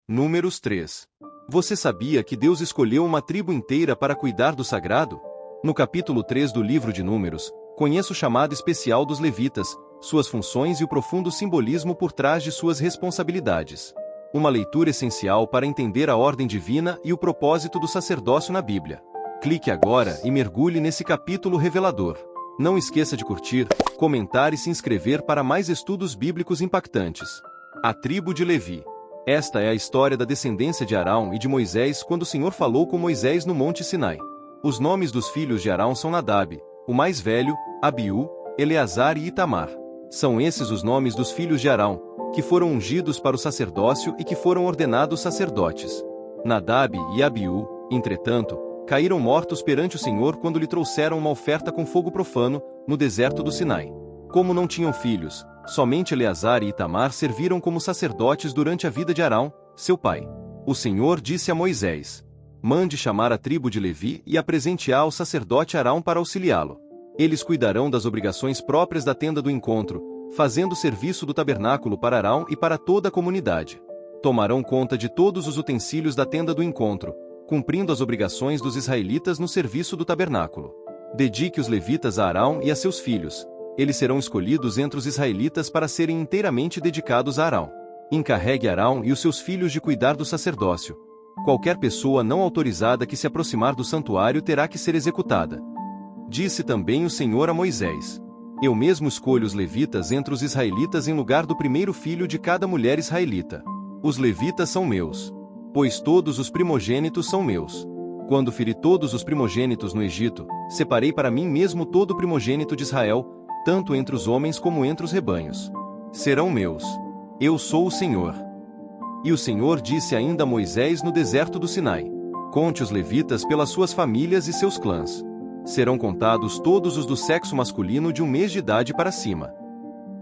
Números 3. Você sabia que Deus escolheu uma tribo inteira para cuidar do sagrado? No capítulo 3 do livro de Números, conheça o chamado especial dos levitas, suas funções e o profundo simbolismo por trás de suas responsabilidades. Uma leitura essencial para entender a ordem divina e o propósito do sacerdócio na Bíblia. Clique agora e mergulhe nesse capítulo revelador. Não esqueça de curtir, comentar e se inscrever para mais estudos bíblicos impactantes. A tribo de Levi. Esta é a história da descendência de Arão e de Moisés quando o Senhor falou com Moisés no Monte Sinai. Os nomes dos filhos de Arão são Nadab, o mais velho, Abiú, Eleazar e Itamar. São esses os nomes dos filhos de Arão, que foram ungidos para o sacerdócio e que foram ordenados sacerdotes. Nadab e Abiú, entretanto, caíram mortos perante o Senhor quando lhe trouxeram uma oferta com fogo profano, no deserto do Sinai. Como não tinham filhos, somente Eleazar e Itamar serviram como sacerdotes durante a vida de Arão, seu pai. O Senhor disse a Moisés: mande chamar a tribo de Levi e apresente-a ao sacerdote Arão para auxiliá-lo. Eles cuidarão das obrigações próprias da tenda do encontro, fazendo o serviço do tabernáculo para Arão e para toda a comunidade. Tomarão conta de todos os utensílios da tenda do encontro, cumprindo as obrigações dos israelitas no serviço do tabernáculo. Dedique os levitas a Arão e a seus filhos. Eles serão escolhidos entre os israelitas para serem inteiramente dedicados a Arão. Encarregue Arão e os seus filhos de cuidar do sacerdócio. Qualquer pessoa não autorizada que se aproximar do santuário terá que ser executada. Disse também o Senhor a Moisés: eu mesmo escolho os levitas entre os israelitas em lugar do primeiro filho de cada mulher israelita. Os levitas são meus, pois todos os primogênitos são meus. Quando feri todos os primogênitos no Egito, separei para mim mesmo todo o primogênito de Israel, tanto entre os homens como entre os rebanhos. Serão meus. Eu sou o Senhor. E o Senhor disse ainda a Moisés no deserto do Sinai: conte os levitas pelas suas famílias e seus clãs. Serão contados todos os do sexo masculino de 1 mês de idade para cima.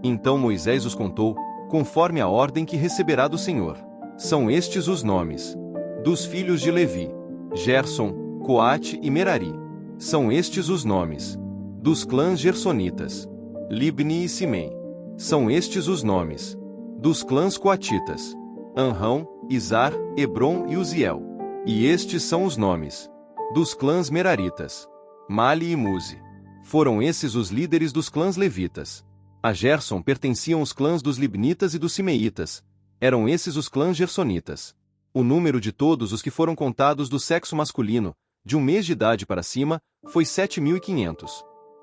Então Moisés os contou, conforme a ordem que receberá do Senhor. São estes os nomes dos filhos de Levi: Gerson, Coate e Merari. São estes os nomes dos clãs gersonitas: Libni e Simei. São estes os nomes dos clãs coatitas: Anrão, Izar, Hebron e Uziel. E estes são os nomes dos clãs meraritas: Mali e Muzi. Foram esses os líderes dos clãs levitas. A Gerson pertenciam os clãs dos libnitas e dos simeitas. Eram esses os clãs gersonitas. O número de todos os que foram contados do sexo masculino, de 1 mês de idade para cima, foi 7.500.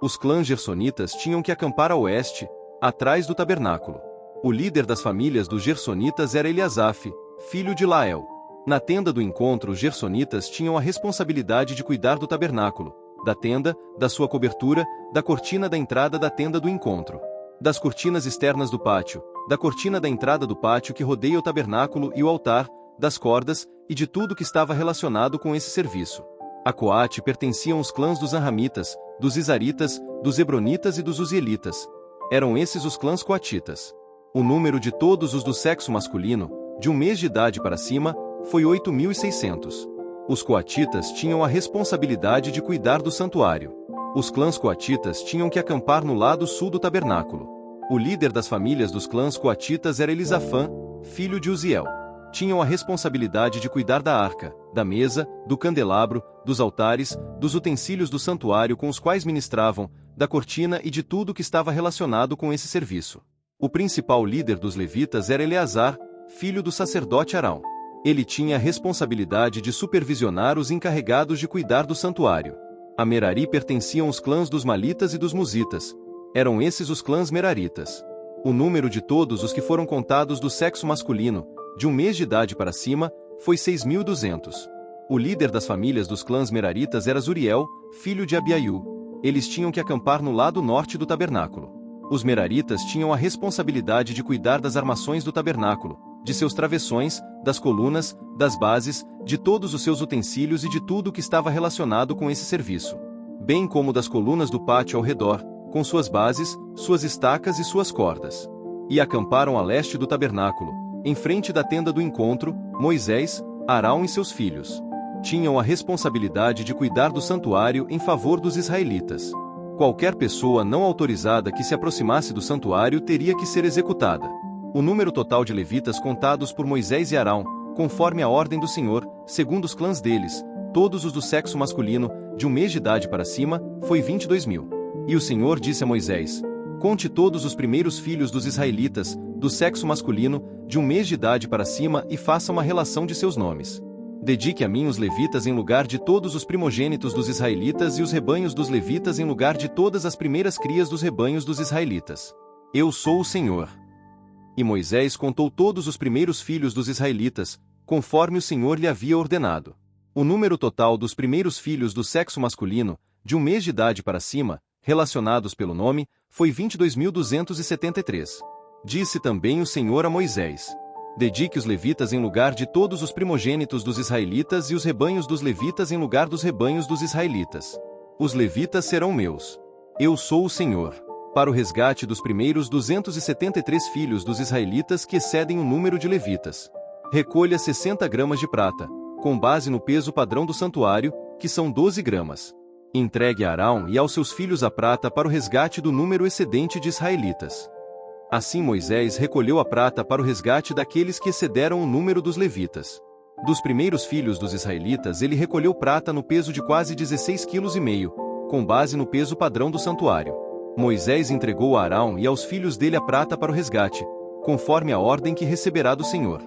Os clãs gersonitas tinham que acampar a oeste, atrás do tabernáculo. O líder das famílias dos gersonitas era Eliasaf, filho de Lael. Na tenda do encontro, os gersonitas tinham a responsabilidade de cuidar do tabernáculo, da tenda, da sua cobertura, da cortina da entrada da tenda do encontro, das cortinas externas do pátio, da cortina da entrada do pátio que rodeia o tabernáculo e o altar, das cordas, e de tudo que estava relacionado com esse serviço. A Coate pertenciam os clãs dos Anramitas, dos Izaritas, dos Hebronitas e dos Uzielitas. Eram esses os clãs coatitas. O número de todos os do sexo masculino, de 1 mês de idade para cima, foi 8.600. Os coatitas tinham a responsabilidade de cuidar do santuário. Os clãs coatitas tinham que acampar no lado sul do tabernáculo. O líder das famílias dos clãs coatitas era Elisafã, filho de Uziel. Tinham a responsabilidade de cuidar da arca, da mesa, do candelabro, dos altares, dos utensílios do santuário com os quais ministravam, da cortina e de tudo que estava relacionado com esse serviço. O principal líder dos levitas era Eleazar, filho do sacerdote Arão. Ele tinha a responsabilidade de supervisionar os encarregados de cuidar do santuário. A Merari pertenciam os clãs dos Malitas e dos Muzitas. Eram esses os clãs meraritas. O número de todos os que foram contados do sexo masculino, de 1 mês de idade para cima, foi 6.200. O líder das famílias dos clãs meraritas era Zuriel, filho de Abiaiú. Eles tinham que acampar no lado norte do tabernáculo. Os meraritas tinham a responsabilidade de cuidar das armações do tabernáculo, de seus travessões, das colunas, das bases, de todos os seus utensílios e de tudo o que estava relacionado com esse serviço, bem como das colunas do pátio ao redor, com suas bases, suas estacas e suas cordas. E acamparam a leste do tabernáculo, em frente da tenda do encontro, Moisés, Arão e seus filhos. Tinham a responsabilidade de cuidar do santuário em favor dos israelitas. Qualquer pessoa não autorizada que se aproximasse do santuário teria que ser executada. O número total de levitas contados por Moisés e Arão, conforme a ordem do Senhor, segundo os clãs deles, todos os do sexo masculino, de 1 mês de idade para cima, foi 22.000. E o Senhor disse a Moisés: conte todos os primeiros filhos dos israelitas, do sexo masculino, de 1 mês de idade para cima, e faça uma relação de seus nomes. Dedique a mim os levitas em lugar de todos os primogênitos dos israelitas e os rebanhos dos levitas em lugar de todas as primeiras crias dos rebanhos dos israelitas. Eu sou o Senhor. E Moisés contou todos os primeiros filhos dos israelitas, conforme o Senhor lhe havia ordenado. O número total dos primeiros filhos do sexo masculino, de 1 mês de idade para cima, relacionados pelo nome, foi 22.273. Disse também o Senhor a Moisés: dedique os levitas em lugar de todos os primogênitos dos israelitas e os rebanhos dos levitas em lugar dos rebanhos dos israelitas. Os levitas serão meus. Eu sou o Senhor. Para o resgate dos primeiros 273 filhos dos israelitas que excedem o número de levitas, recolha 60 gramas de prata, com base no peso padrão do santuário, que são 12 gramas. Entregue a Arão e aos seus filhos a prata para o resgate do número excedente de israelitas. Assim Moisés recolheu a prata para o resgate daqueles que excederam o número dos levitas. Dos primeiros filhos dos israelitas ele recolheu prata no peso de quase 16,5 kg, com base no peso padrão do santuário. Moisés entregou a Arão e aos filhos dele a prata para o resgate, conforme a ordem que receberá do Senhor.